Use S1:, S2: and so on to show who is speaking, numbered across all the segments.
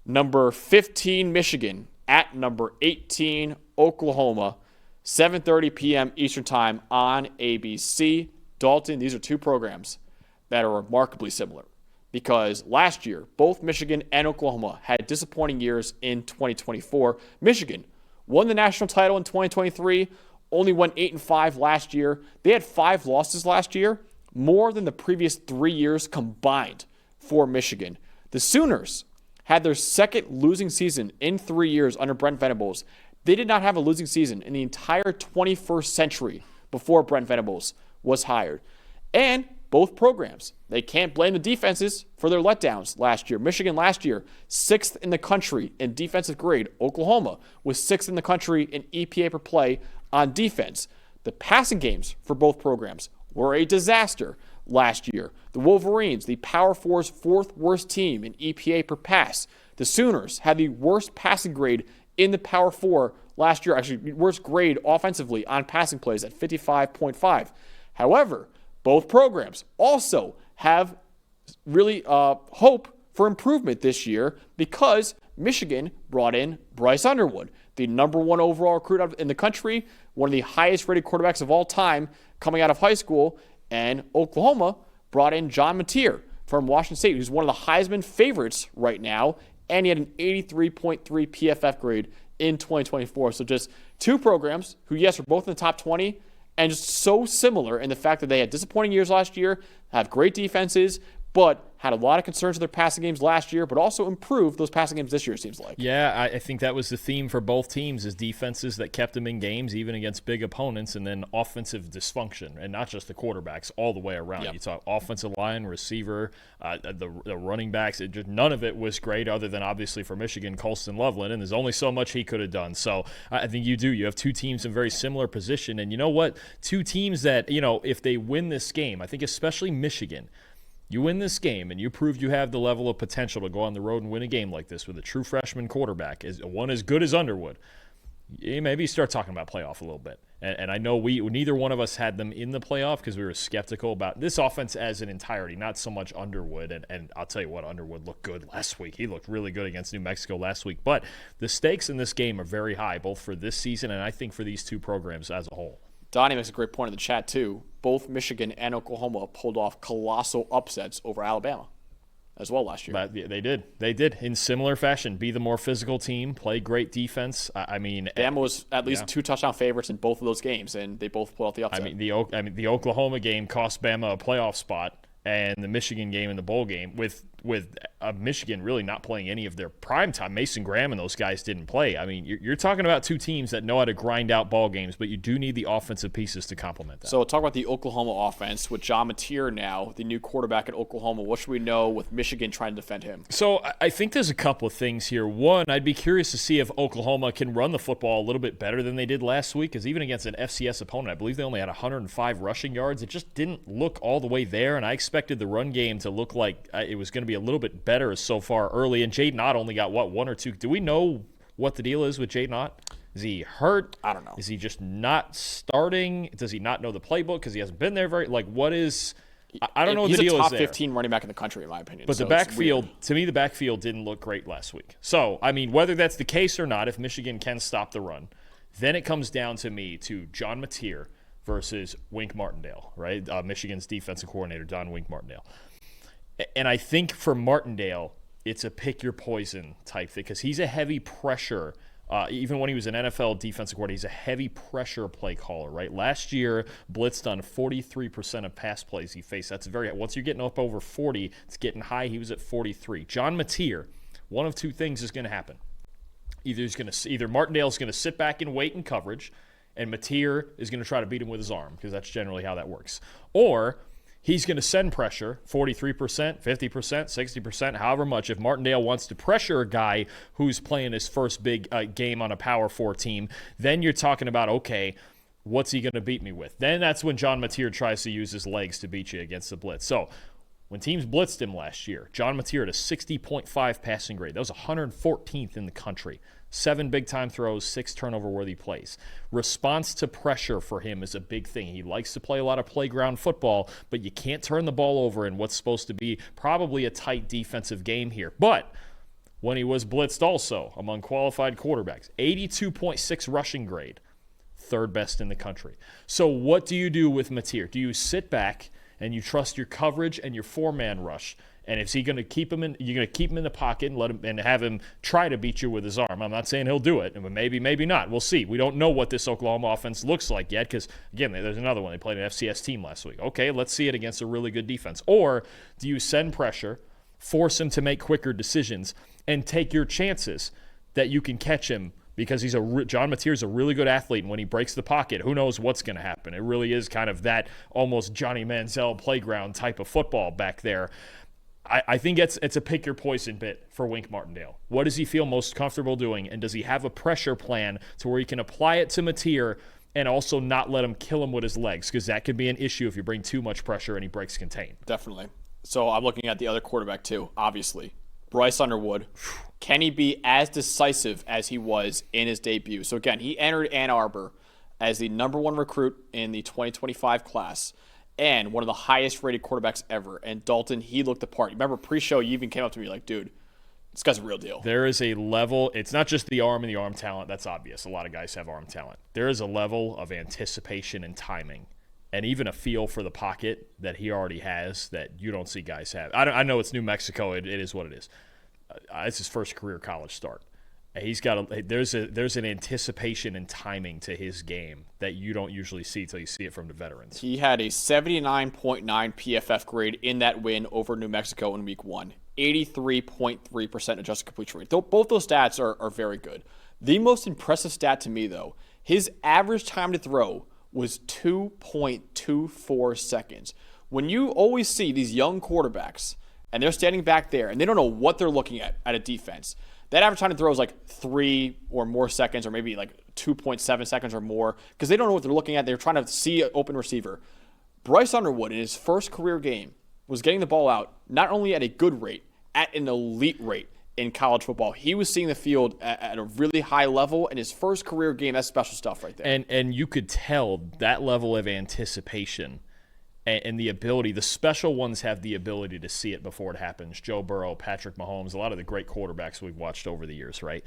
S1: Number 15, Michigan at number 18, Oklahoma. 7:30 p.m. Eastern Time on ABC. Dalton, these are two programs that are remarkably similar because last year, both Michigan and Oklahoma had disappointing years in 2024. Michigan won the national title in 2023, only went 8-5 last year. They had 5 losses last year, more than the previous 3 years combined for Michigan. The Sooners had their second losing season in 3 years under Brent Venables. They did not have a losing season in the entire 21st century before Brent Venables was hired. And both programs, they can't blame the defenses for their letdowns last year. Michigan last year, 6th in the country in defensive grade. Oklahoma was 6th in the country in EPA per play on defense. The passing games for both programs were a disaster last year. The Wolverines, the Power Four's 4th worst team in EPA per pass. The Sooners had the worst passing grade in the Power Four last year, actually worst grade offensively on passing plays at 55.5. However, both programs also have really hope for improvement this year because Michigan brought in Bryce Underwood, the number 1 overall recruit in the country, one of the highest rated quarterbacks of all time coming out of high school, and Oklahoma brought in John Mateer from Washington State, who's one of the Heisman favorites right now, and he had an 83.3 PFF grade in 2024. So just two programs who, yes, are both in the top 20 and just so similar in the fact that they had disappointing years last year, have great defenses, but had a lot of concerns with their passing games last year, but also improved those passing games this year, it seems like.
S2: Yeah, I think that was the theme for both teams is defenses that kept them in games, even against big opponents, and then offensive dysfunction, and not just the quarterbacks, all the way around. Yep. You talk offensive line, receiver, the running backs. None of it was great other than, obviously, for Michigan, Colston Loveland, and there's only so much he could have done. So I think you have two teams in very similar position, and you know what? Two teams that, if they win this game, I think especially Michigan, you win this game and you prove you have the level of potential to go on the road and win a game like this with a true freshman quarterback, one as good as Underwood, maybe start talking about playoff a little bit. And I know neither one of us had them in the playoff because we were skeptical about this offense as an entirety, not so much Underwood. And I'll tell you what, Underwood looked good last week. He looked really good against New Mexico last week. But the stakes in this game are very high, both for this season and I think for these two programs as a whole.
S1: Donnie makes a great point in the chat, too. Both Michigan and Oklahoma pulled off colossal upsets over Alabama as well last year.
S2: But they did. They did in similar fashion. Be the more physical team, play great defense. Bama
S1: was at least 2 touchdown favorites in both of those games, and they both pulled out the upset.
S2: The Oklahoma game cost Bama a playoff spot, and the Michigan game and the bowl game with Michigan really not playing any of their prime time. Mason Graham and those guys didn't play. I mean, you're talking about two teams that know how to grind out ball games, but you do need the offensive pieces to complement that.
S1: So talk about the Oklahoma offense with John Mateer now, the new quarterback at Oklahoma. What should we know with Michigan trying to defend him?
S2: So I think there's a couple of things here. One, I'd be curious to see if Oklahoma can run the football a little bit better than they did last week, because even against an FCS opponent, I believe they only had 105 rushing yards. It just didn't look all the way there, and I expected the run game to look like it was going to be a little bit better so far early, and Jaden Ott only got, 1 or 2? Do we know what the deal is with Jaden Ott? Is he hurt?
S1: I don't know.
S2: Is he just not starting? Does he not know the playbook because he hasn't been there what is – I don't know what the deal is there.
S1: He's a top 15 running back in the country, in my opinion.
S2: But the backfield, to me, the backfield didn't look great last week. So, whether that's the case or not, if Michigan can stop the run, then it comes down to John Mateer versus Wink Martindale, right? Michigan's defensive coordinator, Don Wink Martindale. And I think for Martindale, it's a pick your poison type thing because he's a heavy pressure. Even when he was an NFL defensive coordinator, he's a heavy pressure play caller, right? Last year, blitzed on 43% of pass plays he faced. That's once you're getting up over 40, it's getting high. He was at 43. John Mateer, one of two things is going to happen. Either Martindale's going to sit back and wait in coverage, and Mateer is going to try to beat him with his arm because that's generally how that works. Or he's going to send pressure, 43%, 50%, 60%, however much. If Martindale wants to pressure a guy who's playing his first big game on a Power 4 team, then you're talking about, okay, what's he going to beat me with? Then that's when John Mateer tries to use his legs to beat you against the blitz. So when teams blitzed him last year, John Mateer had a 60.5 passing grade. That was 114th in the country. 7 big-time throws, 6 turnover-worthy plays. Response to pressure for him is a big thing. He likes to play a lot of playground football, but you can't turn the ball over in what's supposed to be probably a tight defensive game here. But when he was blitzed also among qualified quarterbacks. 82.6 rushing grade, third best in the country. So what do you do with Mateer? Do you sit back and you trust your coverage and your four-man rush? And is he going to keep him in? You're going to keep him in the pocket and let him and have him try to beat you with his arm. I'm not saying he'll do it, but maybe not. We'll see. We don't know what this Oklahoma offense looks like yet because, again, there's another one. They played an FCS team last week. Okay, let's see it against a really good defense. Or do you send pressure, force him to make quicker decisions, and take your chances that you can catch him because John Mateer is a really good athlete, and when he breaks the pocket, who knows what's going to happen. It really is kind of that almost Johnny Manziel playground type of football back there. I think it's a pick your poison bit for Wink Martindale. What does he feel most comfortable doing, and does he have a pressure plan to where he can apply it to Mateer and also not let him kill him with his legs? Because that could be an issue if you bring too much pressure and he breaks contain.
S1: Definitely. So I'm looking at the other quarterback too, obviously. Bryce Underwood. Can he be as decisive as he was in his debut? So again, he entered Ann Arbor as the number 1 recruit in the 2025 class. And one of the highest rated quarterbacks ever. And Dalton, he looked the part. You remember pre-show, you even came up to me like, dude, this guy's a real deal.
S2: There is a level. It's not just the arm and the arm talent. That's obvious. A lot of guys have arm talent. There is a level of anticipation and timing and even a feel for the pocket that he already has that you don't see guys have. I know it's New Mexico. It is what it is. It's his first career college start. He's got there's an anticipation and timing to his game that you don't usually see until you see it from the veterans.
S1: He had a 79.9 PFF grade in that win over New Mexico in week 1. 83.3% adjusted completion rate. Both those stats are very good. The most impressive stat to me, though, his average time to throw was 2.24 seconds. When you always see these young quarterbacks and they're standing back there and they don't know what they're looking at a defense, that average time to throw is like 3 or more seconds, or maybe like 2.7 seconds or more, because they don't know what they're looking at. They're trying to see an open receiver. Bryce Underwood, in his first career game, was getting the ball out not only at a good rate, at an elite rate in college football. He was seeing the field at a really high level in his first career game. That's special stuff right there.
S2: And you could tell that level of anticipation and the ability, the special ones have the ability to see it before it happens. Joe Burrow, Patrick Mahomes, a lot of the great quarterbacks we've watched over the years, right?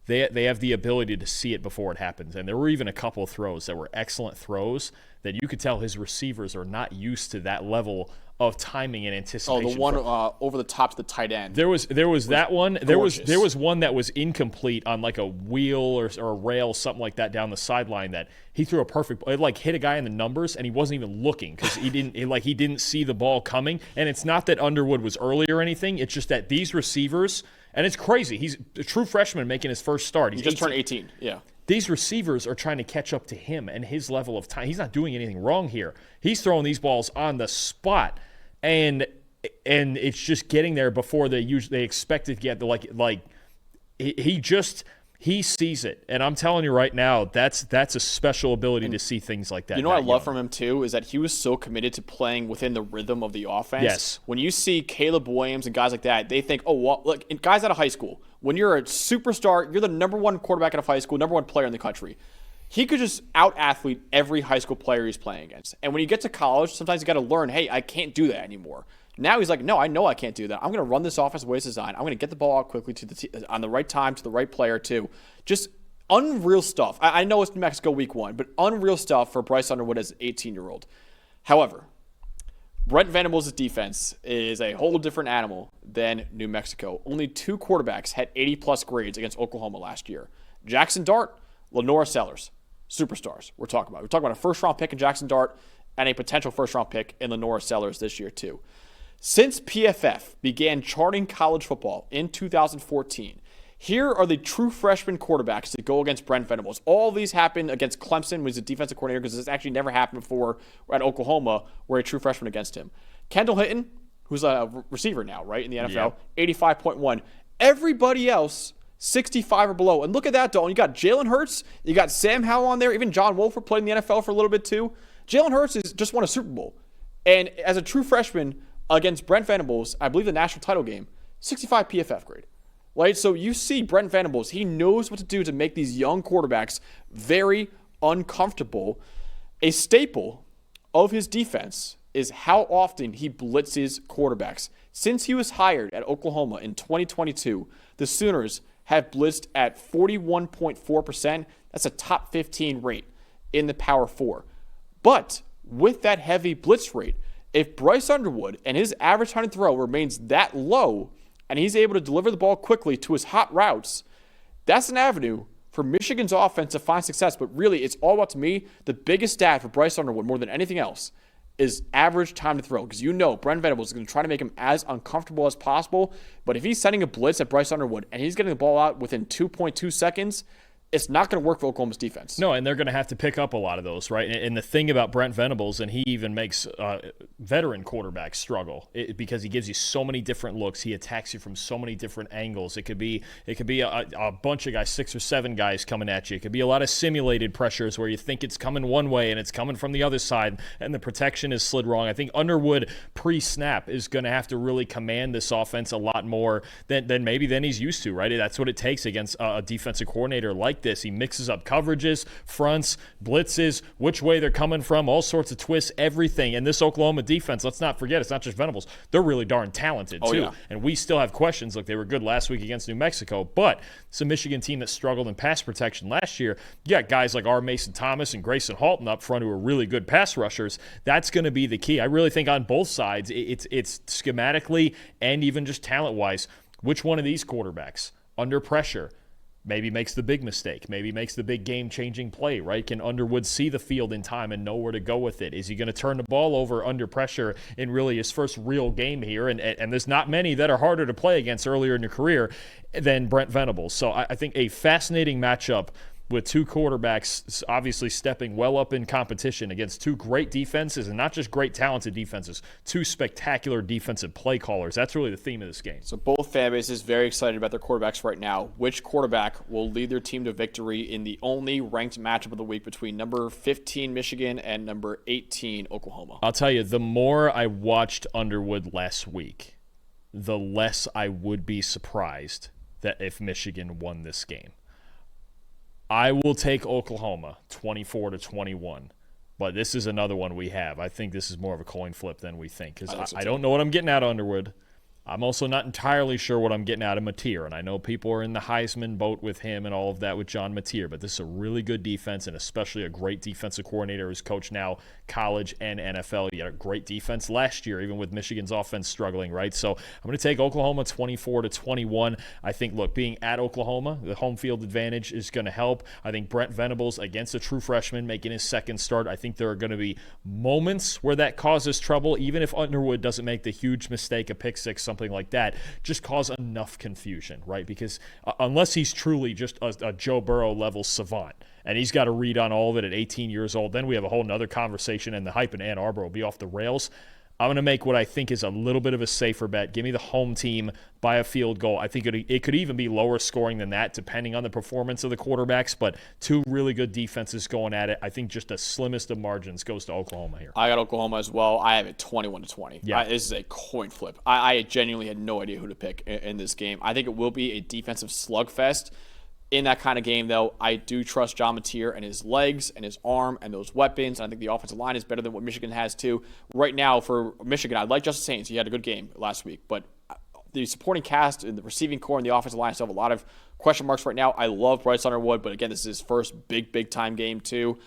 S2: They have the ability to see it before it happens. And there were even a couple of throws that were excellent throws that you could tell his receivers are not used to that level of timing and anticipation.
S1: Oh, the one over the top to the tight end.
S2: There was that one. There was one that was incomplete on like a wheel or a rail, something like that down the sideline that he threw a perfect. It like hit a guy in the numbers and he wasn't even looking because he didn't see the ball coming. And it's not that Underwood was early or anything. It's just that these receivers, and it's crazy. He's a true freshman making his first start.
S1: He just turned 18. Yeah.
S2: These receivers are trying to catch up to him and his level of time. He's not doing anything wrong here. He's throwing these balls on the spot. And it's just getting there before they expect it to get he sees it. And I'm telling you right now, that's a special ability to see things like that.
S1: You know what I love from him too is that he was so committed to playing within the rhythm of the offense.
S2: Yes.
S1: When you see Caleb Williams and guys like that, they think, oh, well, look, guys out of high school, when you're a superstar, you're the number 1 quarterback out of high school, number 1 player in the country. He could just out-athlete every high school player he's playing against. And when you get to college, sometimes you got to learn, hey, I can't do that anymore. Now he's like, no, I know I can't do that. I'm going to run this offense the way it's designed. I'm going to get the ball out quickly to on the right time to the right player too. Just unreal stuff. I know it's New Mexico week 1, but unreal stuff for Bryce Underwood as an 18-year-old. However, Brent Venables' defense is a whole different animal than New Mexico. Only 2 quarterbacks had 80-plus grades against Oklahoma last year. Jackson Dart, Lenora Sellers. Superstars we're talking about. We're talking about a first-round pick in Jackson Dart and a potential first-round pick in Lenora Sellers this year too. Since PFF began charting college football in 2014, here are the true freshman quarterbacks that go against Brent Venables. All these happened against Clemson, who was a defensive coordinator, because this actually never happened before at Oklahoma, where a true freshman against him. Kendall Hinton, who's a receiver now, right, in the NFL, 85.1. Everybody else 65 or below. And look at that, Dalton. You got Jalen Hurts. You got Sam Howell on there. Even John Wolford played in the NFL for a little bit too. Jalen Hurts just won a Super Bowl. And as a true freshman against Brent Venables, I believe the national title game, 65 PFF grade. Right? So you see Brent Venables. He knows what to do to make these young quarterbacks very uncomfortable. A staple of his defense is how often he blitzes quarterbacks. Since he was hired at Oklahoma in 2022, the Sooners have blitzed at 41.4%. That's a top 15 rate in the Power 4. But with that heavy blitz rate, if Bryce Underwood and his average time to throw remains that low and he's able to deliver the ball quickly to his hot routes, that's an avenue for Michigan's offense to find success. But really, it's all about, to me, the biggest stat for Bryce Underwood more than anything else is average time to throw. Because Brent Venables is going to try to make him as uncomfortable as possible. But if he's sending a blitz at Bryce Underwood and he's getting the ball out within 2.2 seconds, it's not going to work for Oklahoma's defense.
S2: No, and they're going to have to pick up a lot of those, right? And the thing about Brent Venables, and he even makes veteran quarterbacks struggle because he gives you so many different looks. He attacks you from so many different angles. It could be a bunch of guys, 6 or 7 guys coming at you. It could be a lot of simulated pressures where you think it's coming one way and it's coming from the other side, and the protection is slid wrong. I think Underwood pre-snap is going to have to really command this offense a lot more than he's used to, right? That's what it takes against a defensive coordinator like this. He mixes up coverages, fronts, blitzes, which way they're coming from, all sorts of twists, everything. And this Oklahoma defense, let's not forget, it's not just Venables. They're really darn talented, too. Yeah. And we still have questions. Look, they were good last week against New Mexico, but it's a Michigan team that struggled in pass protection last year. You got guys like R. Mason Thomas and Grayson Halton up front who are really good pass rushers. That's going to be the key. I really think on both sides, it's schematically and even just talent-wise, which one of these quarterbacks under pressure maybe makes the big mistake, maybe makes the big game-changing play, right? Can Underwood see the field in time and know where to go with it? Is he going to turn the ball over under pressure in really his first real game here? And there's not many that are harder to play against earlier in your career than Brent Venables. So I think a fascinating matchup with two quarterbacks obviously stepping well up in competition against two great defenses, and not just great talented defenses, two spectacular defensive play callers. That's really the theme of this game.
S1: So both fan bases very excited about their quarterbacks right now. Which quarterback will lead their team to victory in the only ranked matchup of the week between number 15 Michigan and number 18 Oklahoma?
S2: I'll tell you, the more I watched Underwood last week, the less I would be surprised that if Michigan won this game. I will take Oklahoma 24-21, but this is another one we have. I think this is more of a coin flip than we think because I don't know what I'm getting out of Underwood. I'm also not entirely sure what I'm getting out of Mateer, and I know people are in the Heisman boat with him and all of that with John Mateer, but this is a really good defense and especially a great defensive coordinator who's coached now college and NFL. He had a great defense last year, even with Michigan's offense struggling, right? So I'm going to take Oklahoma 24-21. I think, look, being at Oklahoma, the home field advantage is going to help. I think Brent Venables against a true freshman making his second start, I think there are going to be moments where that causes trouble, even if Underwood doesn't make the huge mistake, a pick six, something like that, just cause enough confusion, right? Because unless he's truly just a Joe Burrow level savant and he's got to read on all of it at 18 years old, then we have a whole nother conversation and the hype in Ann Arbor will be off the rails. I'm going to make what I think is a little bit of a safer bet. Give me the home team by a field goal. I think it could even be lower scoring than that depending on the performance of the quarterbacks, but two really good defenses going at it. I think just the slimmest of margins goes to Oklahoma here.
S1: I got Oklahoma as well. I have it 21-20.
S2: Yeah.
S1: This is a coin flip. I genuinely had no idea who to pick in this game. I think it will be a defensive slugfest. In that kind of game, though, I do trust John Mateer and his legs and his arm and those weapons. I think the offensive line is better than what Michigan has, too. Right now, for Michigan, I like Justice Haynes. He had a good game last week. But the supporting cast and the receiving core and the offensive line still have a lot of question marks right now. I love Bryce Underwood, but again, this is his first big-time game, too.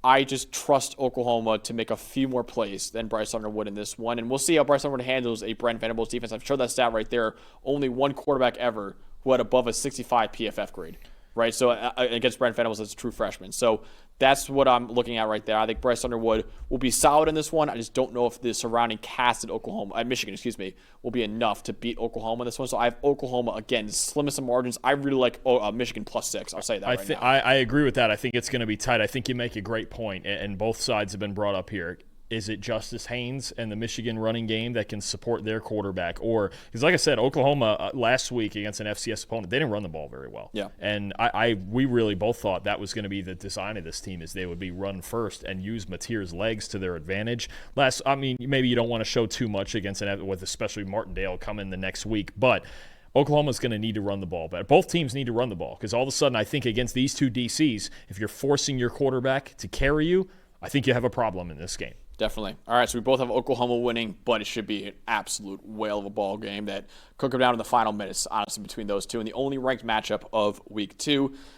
S1: I just trust Oklahoma to make a few more plays than Bryce Underwood in this one. And we'll see how Bryce Underwood handles a Brent Venables defense. I've showed that stat right there. Only one quarterback ever who had above a 65 PFF grade, right? So against Brent Venables as a true freshman. So that's what I'm looking at right there. I think Bryce Underwood will be solid in this one. I just don't know if the surrounding cast at Michigan, will be enough to beat Oklahoma in this one. So I have Oklahoma, again, slimmest of margins. I really like Michigan +6. I'll say that now.
S2: I agree with that. I think it's going to be tight. I think you make a great point, and both sides have been brought up here. Is it Justice Haynes and the Michigan running game that can support their quarterback? Or, because like I said, Oklahoma last week against an FCS opponent, they didn't run the ball very well.
S1: Yeah.
S2: And we really both thought that was going to be the design of this team, is they would be run first and use Mateer's legs to their advantage. Maybe you don't want to show too much against with especially Martindale coming the next week, but Oklahoma's going to need to run the ball, but both teams need to run the ball, because all of a sudden I think against these two DCs, if you're forcing your quarterback to carry you, I think you have a problem in this game.
S1: definitely. All right, so we both have Oklahoma winning, but it should be an absolute whale of a ball game that could go down in the final minutes, honestly, between those two. And the only ranked matchup of week 2,